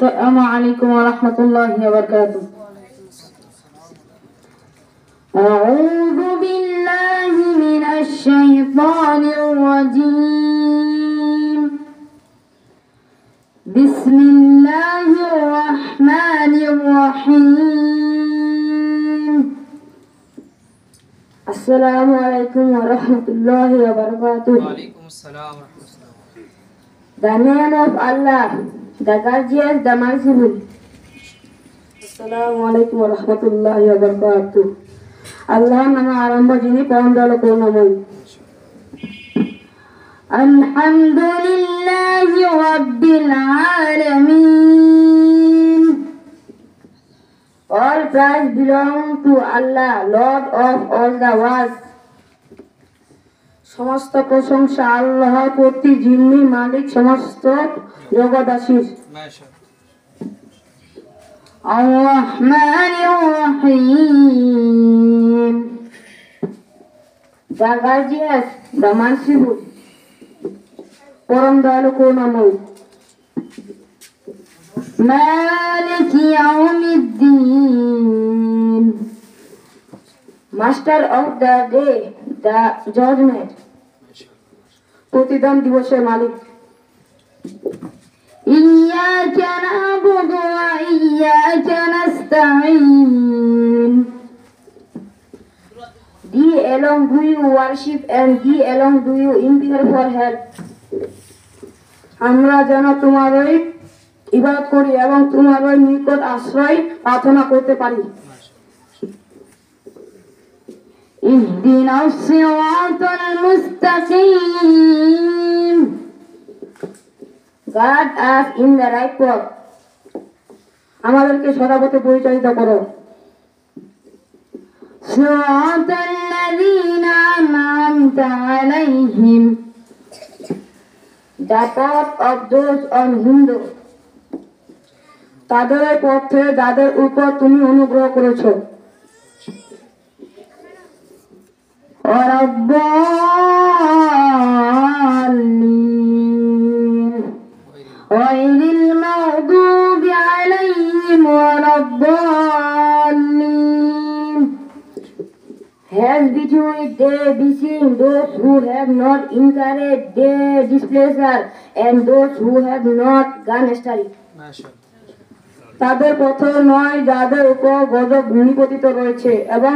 السلام عليكم ورحمة الله وبركاته. أعوذ بالله من الشيطان الرجيم. بسم الله الرحمن الرحيم. السلام عليكم ورحمة الله وبركاته. وعليكم السلام ورحمة الله. The name of Allah, the Guardian, the Merciful. Assalamu alaikum wa rahmatullahi wa barakatuh. Allah nama aramba jini paundala korunamai. Alhamdulillahi Rabbil Alameen. All praise belong to Allah, Lord of all the worlds. সমস্ত প্রশংসা আল্লাহর প্রতি, যিনি মালিক সমস্ত জগৎবাসীর। আর-রহমানির রহিম, the Guardian, the Merciful, পরম দয়ালু করুণাময়। মালিক ইয়াউমিদ্দিন, Master of the day, the judgment, প্রতিদান দিবসের মালিক। ইয়্যাকা না'বুদু ওয়া ইয়্যাকা নাস্তাঈন, Thee alone do you worship and Thee alone do you implore for help. আমরা যেন তোমারই ইবাদত করি এবং তোমারই নিকট আশ্রয় প্রার্থনা করতে পারি। اهدنا الصراط المستقيم, guide us in the right path, আমাদেরকে সদাপথে পরিচালিত করো। صراط الذين أنعمت عليهم, the path of those on whom, তাদের পথে যাদের উপর তুমি অনুগ্রহ করেছো। الضالين غير المغضوب عليهم ولا الضالين. Has between they between those who have not encouraged their displeasure and those who have not gone astray. তাদের পথ নয় যাদের উপর গজব নিপতিত রয়েছে এবং